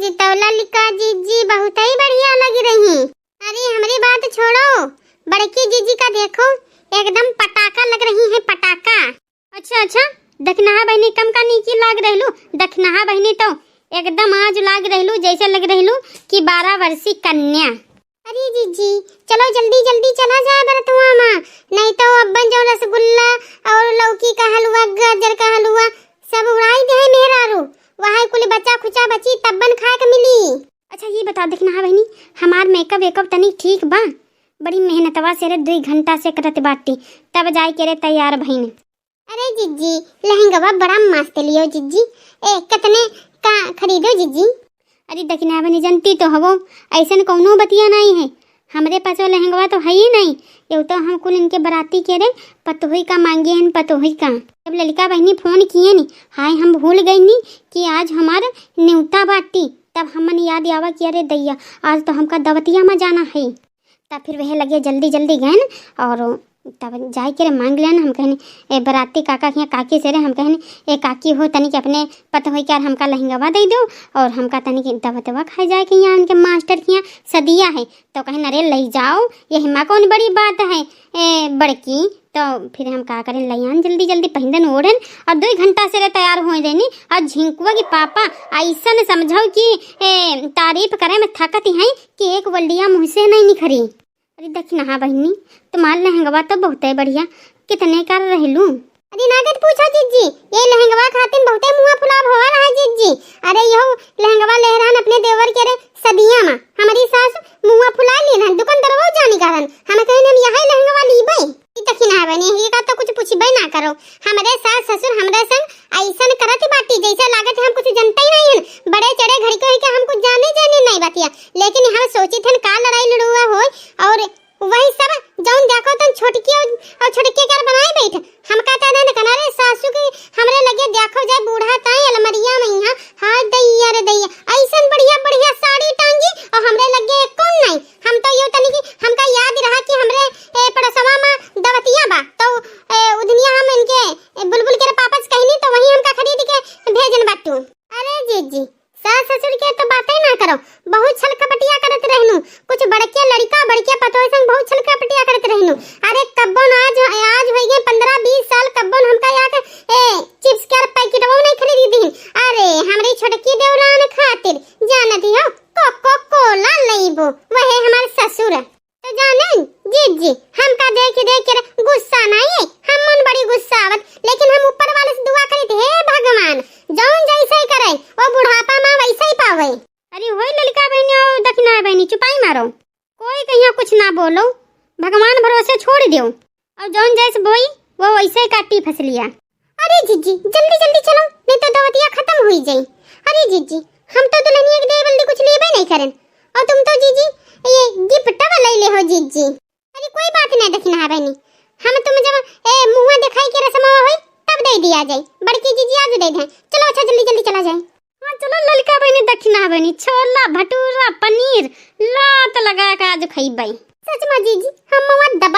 जितौला लिका जीजी बहुत ही बढ़िया लग रही। अरे हमारी बात छोड़ो, बड़की जीजी का देखो, एकदम पटाखा लग रही है, पटाखा। अच्छा दखनहा बहनी कम का नीची लाग रहलू। दखनहा बहनी तो एकदम आज लाग रहलू जैसे लग रहलू कि 12 वर्षीय कन्या। अरे जीजी चलो जल्दी जल्दी चला जाए बरतुआ माँ, नहीं तो अब्बन जो रसगुल्ला और लौकी का हलवा, गाजर का हलवा सब उड़ाई दे मेहरारू। वहाँ कुल बच्चा खुचा बची तब्बन खाए के मिली। अच्छा ये बता देखना बहनी, हमार मेकअप वेकअप तनी ठीक बा? बड़ी मेहनतवा से रे 2 घंटा से करत बाटी, तब जाए के रे तैयार भईन। अरे जीजी लहंगा बड़ा मस्त लियो जीजी, कितने का खरीदो जीजी? अरे दखना बहनी जनती तो हवो, ऐसन कौनो बतिया नहीं है, हमरे पास वो लहंगवा तो है ही नहीं। ये तो हम कुल इनके बराती के रे पतोही का मांगे हैं, पतोही का। जब ललिका बहनी फोन किए नी, हाय हम भूल गई नी कि आज हमारा न्योता बाटी, तब हमन याद आवा कि अरे दैया आज तो हमका दवतिया में जाना है। तब फिर वह लगे जल्दी जल्दी गए और तब जाए के रे मांग लेन। हम कहने ए बराती काका के काकी से रे, हम कहने ए काकी हो तनी के अपने पतोही के हमका लहंगवा दे दो और हमका तनी के दवतवा खाए जाए के यहाँ उनके मास्टर के यहाँ सदिया है। तो कहें अरे ले जाओ, ये हिमा कौन बड़ी बात है बड़की। तो फिर हम का करें लयान जल्दी जल्दी पहिंदन ओढ़न और 2 घंटा से तैयार हो देनी। और झिंकुआ की पापा ऐसा न समझो कि तारीफ करे में थकत है कि एक वल्डिया मुँह से नहीं निखरी। अरे दखना बहनी तुम्हारा लहंगवा तो बहुत है बढ़िया, कितने का रहलू? अरे नागत पूछो जीजी, ये लहंगवा खातिर बहुत मुँह फुलाव हो रहा है जीजी। अरे यो लहंगवा लहरान अपने देवर के रे सदिया माँ हमारी सास मुँह फुला ली ना, दुकानदार वो जानी कारण हम कहने यही लहंगवा लीबे। दखना बहनी ये का तो कुछ पूछबे ना करो, हमारे सास ससुर हमरा संग ऐसन करत बाटी जैसे लागत हम कुछ जानते ही नहीं है। बड़े चढ़े घड़ी को के हम कुछ जाने नहीं बातिया, लेकिन हम सोची थे का लड़ाई लड़ुआ हो और वही सब जौन देखो तुम छोटकी और छोटके कर बनाए बैठ। हम कहते हैं ना कनारे सासू की हमरे लगे देखो जाए बूढ़ा ताई अलमरिया में यहाँ हां दैया रे दैया ऐसन बढ़िया बढ़िया साड़ी टांगी और हमरे लगे कौन नहीं। हम तो यो तनी की हमका याद रहा कि हमरे पड़सवा में दवतिया बा, तो उधनिया हम इनके बुलबुल के पापा से कहनी तो वही हमका खरीद के भेजन बाटू। अरे जीजी सास ससुर के तो बातें ना करो, बहुत छल कपटिया करत रहनु, कुछ बड़के लड़का बड़के पतोय संग बहुत छल कपटिया करत रहनु। अरे कब्बन आज हो गए 15-20 साल कब्बन हमका या के चिप्स के पैकेट वो नहीं खरीदी दी। अरे हमरी छोटकी देवरान खातिर जानती हो कोको कोला लेबो, वह हमार ससुर तो जाने जीजी हमका देख के गुस्सा नहीं, हम मन बड़ी गुस्सा आवत, लेकिन हम ऊपर वाले से दुआ करी हे भगवान जौन जैसे ही करे वो बुढ़ापा में वैसे ही पावे। अरे होई ललिका बहनी और दखना बहनी चुपाई मारो, कोई कहिया कुछ ना बोलो, भगवान भरोसे छोड़ दियो और जौन जैसे बोई वो वैसे ही काटी फसलिया। अरे जीजी जल्दी जल्दी चलो नहीं तो दवतिया खत्म हुई जाई। अरे जीजी हम तो दुल्हनिया के दे बल्दी कुछ लेबे नहीं करन और तुम तो जीजी ये गिफ्ट ले ले हो जीजी। अरे कोई बात नहीं दखना बहनी, हम तुम जब मुंह दिखाई के रस्म होई तब दे दिया जाए, बड़की जीजी आज दे दें। चलो अच्छा जल्दी जल्दी चला जाए। हाँ चलो ललिका बहनी दखना बहनी छोला भटूरा पनीर लात लगा के आज खइबै। सच में जीजी हम दबा